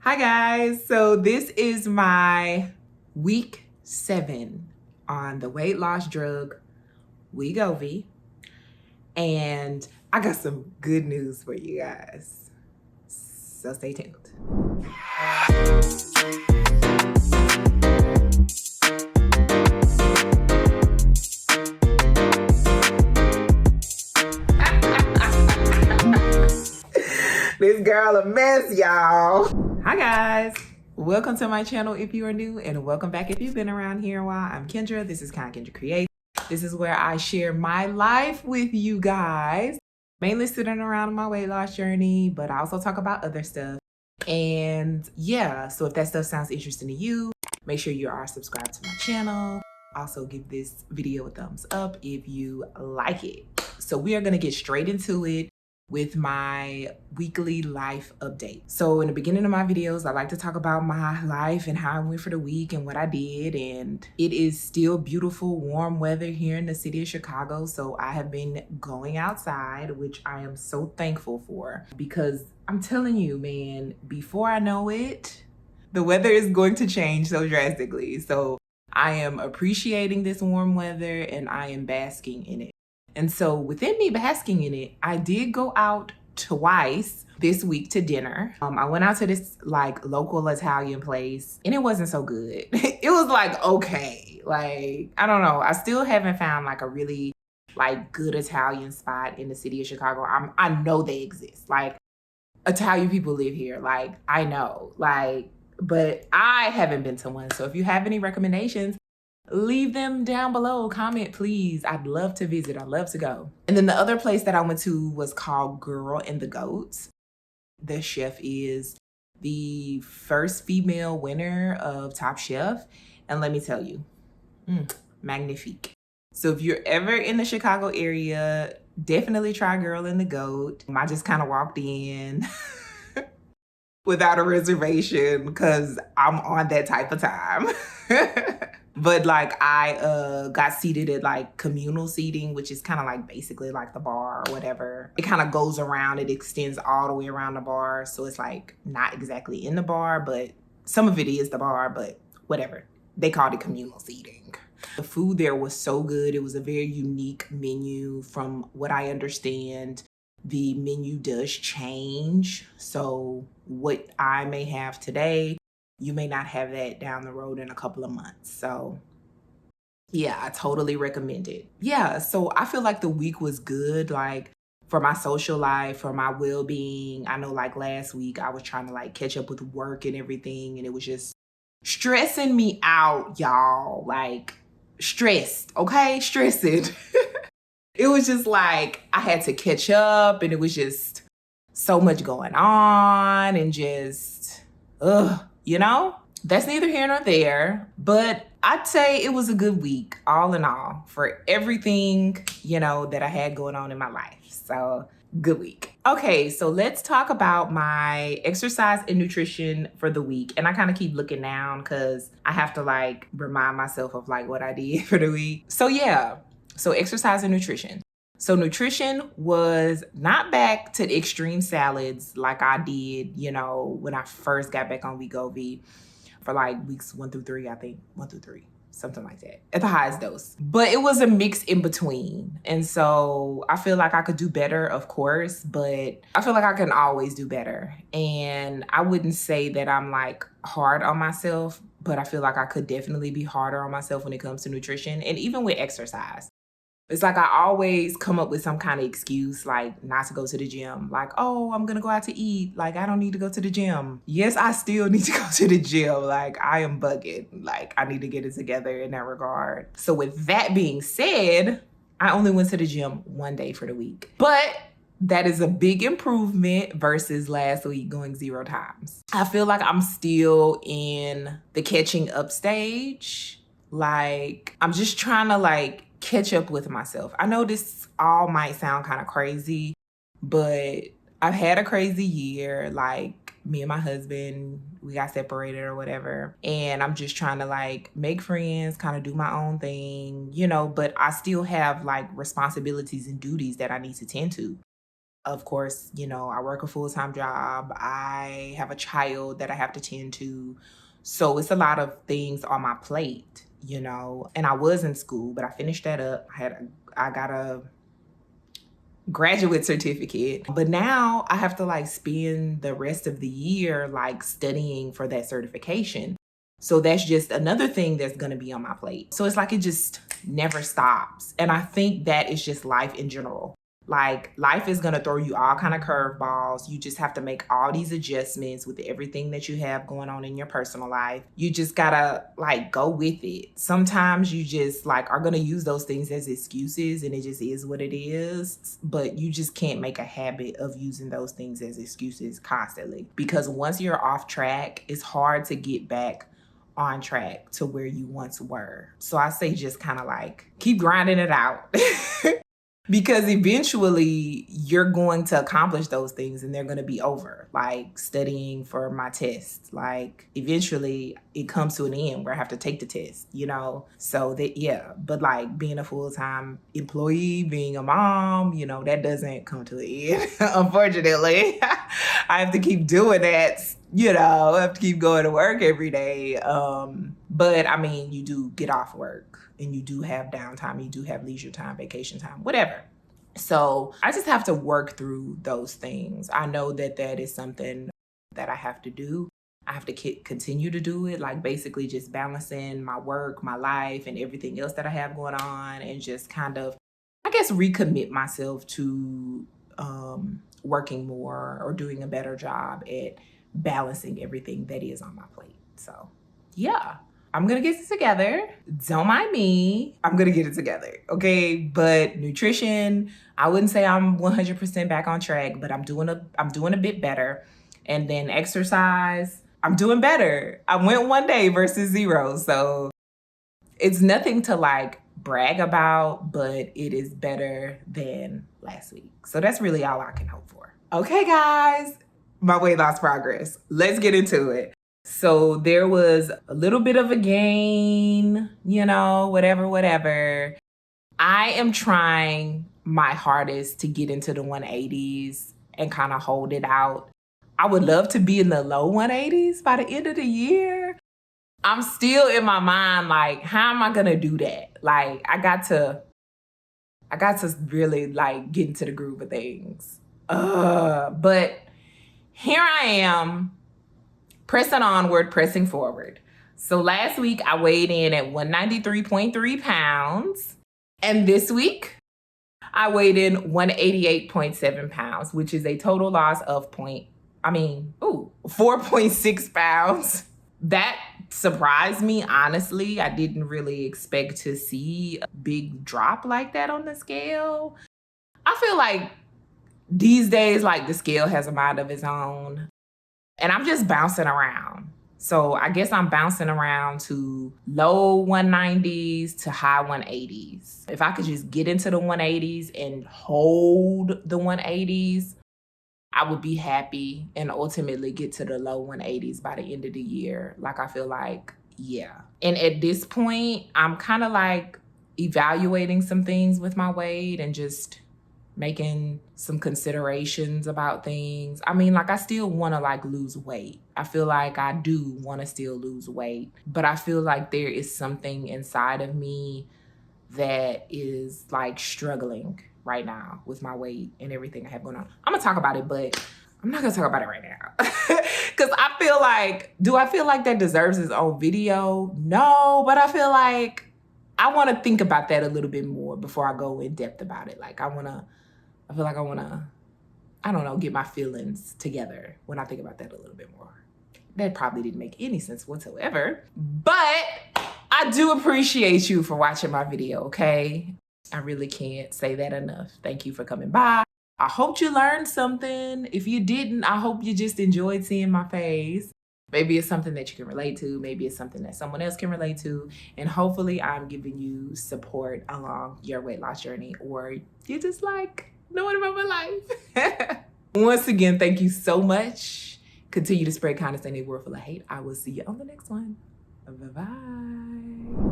Hi guys, so this is my week 7 on the weight loss drug Wegovy, and I got some good news for you guys, so stay tuned. This girl a mess, y'all. Hi guys, welcome to my channel if you are new, and welcome back if you've been around here a while. I'm Kendra. This is Kendra Create. This is where I share my life with you guys, mainly sitting around my weight loss journey, but I also talk about other stuff. And yeah, so if that stuff sounds interesting to you, make sure you are subscribed to my channel. Also give this video a thumbs up if you like it. So we are gonna get straight into it with my weekly life update. So in the beginning of my videos, I like to talk about my life and how I went for the week and what I did. And it is still beautiful, warm weather here in the city of Chicago. So I have been going outside, which I am so thankful for, because I'm telling you, man, before I know it, the weather is going to change so drastically. So I am appreciating this warm weather and I am basking in it. And so within me basking in it, I did go out twice this week to dinner. I went out to this like local Italian place and it wasn't so good. It was like, okay, like, I don't know. I still haven't found like a really like good Italian spot in the city of Chicago. I know they exist. Like Italian people live here. Like I know, like, but I haven't been to one. So if you have any recommendations, leave them down below. Comment, please. I'd love to visit. I'd love to go. And then the other place that I went to was called Girl and the Goats. The chef is the first female winner of Top Chef. And let me tell you, magnifique. So if you're ever in the Chicago area, definitely try Girl and the Goat. I just kind of walked in without a reservation because I'm on that type of time. But like I got seated at like communal seating, which is kind of like basically like the bar or whatever. It kind of goes around, it extends all the way around the bar. So it's like not exactly in the bar, but some of it is the bar, but whatever. They called it communal seating. The food there was so good. It was a very unique menu. From what I understand, the menu does change. So what I may have today, you may not have that down the road in a couple of months. So yeah, I totally recommend it. Yeah, so I feel like the week was good, like for my social life, for my well-being. I know like last week I was trying to like catch up with work and everything, and it was just stressing me out, y'all. Like stressed, okay? Stressing. It was just like I had to catch up, and it was just so much going on and just, you know? That's neither here nor there, but I'd say it was a good week, all in all, for everything, you know, that I had going on in my life. So, good week. Okay, so let's talk about my exercise and nutrition for the week. And I kind of keep looking down because I have to like remind myself of like what I did for the week. So yeah, so exercise and nutrition. So nutrition was not back to the extreme salads like I did, you know, when I first got back on Wegovy for like weeks 1 through 3, I think 1 through 3, something like that, at the highest dose. But it was a mix in between. And so I feel like I could do better, of course, but I feel like I can always do better. And I wouldn't say that I'm like hard on myself, but I feel like I could definitely be harder on myself when it comes to nutrition and even with exercise. It's like I always come up with some kind of excuse, like not to go to the gym. Like, oh, I'm going to go out to eat. Like, I don't need to go to the gym. Yes, I still need to go to the gym. Like, I am bugging. Like, I need to get it together in that regard. So with that being said, I only went to the gym 1 day for the week. But that is a big improvement versus last week going 0 times. I feel like I'm still in the catching up stage. Like, I'm just trying to like catch up with myself. I know this all might sound kind of crazy, but I've had a crazy year. Like me and my husband, we got separated or whatever. And I'm just trying to like make friends, kind of do my own thing, you know, but I still have like responsibilities and duties that I need to tend to. Of course, you know, I work a full-time job. I have a child that I have to tend to. So it's a lot of things on my plate, you know. And I was in school, but I finished that up. I got a graduate certificate, but now I have to like spend the rest of the year like studying for that certification. So that's just another thing that's going to be on my plate. So it's like it just never stops. And I think that is just life in general. Like life is going to throw you all kind of curveballs. You just have to make all these adjustments with everything that you have going on in your personal life. You just gotta like go with it. Sometimes you just like are going to use those things as excuses, and it just is what it is. But you just can't make a habit of using those things as excuses constantly, because once you're off track, it's hard to get back on track to where you once were. So I say just kind of like keep grinding it out. Because eventually you're going to accomplish those things and they're going to be over. Like studying for my test, like eventually it comes to an end where I have to take the test, you know? So that, yeah, but like being a full-time employee, being a mom, you know, that doesn't come to an end, unfortunately. I have to keep doing that, you know, I have to keep going to work every day. But I mean, you do get off work and you do have downtime, you do have leisure time, vacation time, whatever. So I just have to work through those things. I know that that is something that I have to do. I have to continue to do it, like basically just balancing my work, my life, and everything else that I have going on, and just kind of, I guess, recommit myself to working more or doing a better job at balancing everything that is on my plate. So yeah, I'm gonna get it together. Don't mind me. I'm gonna get it together, okay? But nutrition, I wouldn't say I'm 100% back on track, but I'm doing a bit better. And then exercise, I'm doing better. I went 1 day versus 0, so it's nothing to like brag about, but it is better than last week. So that's really all I can hope for. Okay, guys, my weight loss progress. Let's get into it. So there was a little bit of a gain, you know, whatever. I am trying my hardest to get into the 180s and kind of hold it out. I would love to be in the low 180s by the end of the year. I'm still in my mind, like, how am I gonna do that? Like, I got to really like get into the groove of things. But here I am, pressing onward, pressing forward. So last week I weighed in at 193.3 pounds. And this week I weighed in 188.7 pounds, which is a total loss of 4.6 pounds. That surprised me, honestly. I didn't really expect to see a big drop like that on the scale. I feel like these days, like the scale has a mind of its own. And I'm just bouncing around. So I guess I'm bouncing around to low 190s to high 180s. If I could just get into the 180s and hold the 180s, I would be happy and ultimately get to the low 180s by the end of the year. Like, I feel like, yeah. And at this point, I'm kind of like evaluating some things with my weight and just making some considerations about things. I mean, like, I still want to like lose weight. I feel like I do want to still lose weight, but I feel like there is something inside of me that is like struggling right now with my weight and everything I have going on. I'm gonna talk about it, but I'm not gonna talk about it right now. Cause I feel like, do I feel like that deserves its own video? No, but I feel like I wanna think about that a little bit more before I go in depth about it. Like I feel like I wanna, I don't know, get my feelings together when I think about that a little bit more. That probably didn't make any sense whatsoever, but I do appreciate you for watching my video, okay? I really can't say that enough. Thank you for coming by. I hope you learned something. If you didn't, I hope you just enjoyed seeing my face. Maybe it's something that you can relate to. Maybe it's something that someone else can relate to. And hopefully I'm giving you support along your weight loss journey, or you just like knowing about my life. Once again, thank you so much. Continue to spread kindness in a world full of hate. I will see you on the next one. Bye-bye.